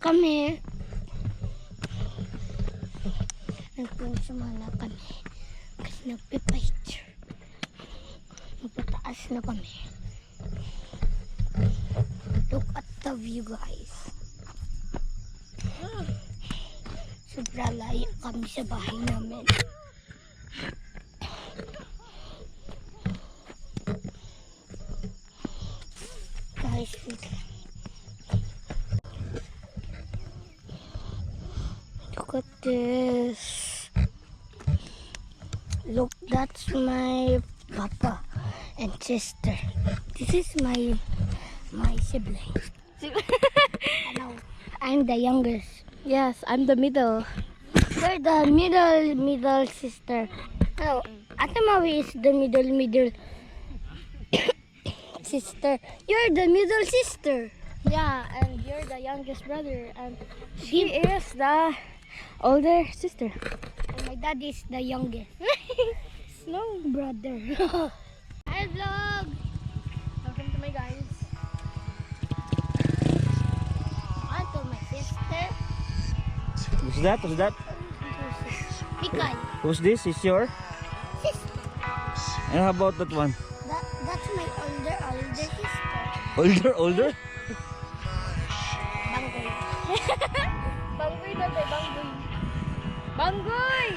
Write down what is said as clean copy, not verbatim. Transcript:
kami. Nagpunsama na kami. Kasi nagpipicture. Nagpataas na kami. Look at the view, guys. Sobra layo kami sa bahay namin. Guys, wait lang. Look at this. Look, that's my papa and sister. This is my siblings. Hello. I'm the youngest. Yes, I'm the middle. You're the middle sister. No, Ate Maui is the middle sister. You're the middle sister. Yeah, and you're the youngest brother, and she is the older sister. And my dad is the youngest. Snow. Brother. Hi vlog. Welcome to my guys. To my sister. Who's that? Who's that? Mikay. Who's this? Is your? Sister. And how about that one? That's my older sister. Older? Banggoy. Banggoy na tayo, banggoy. Banggoy!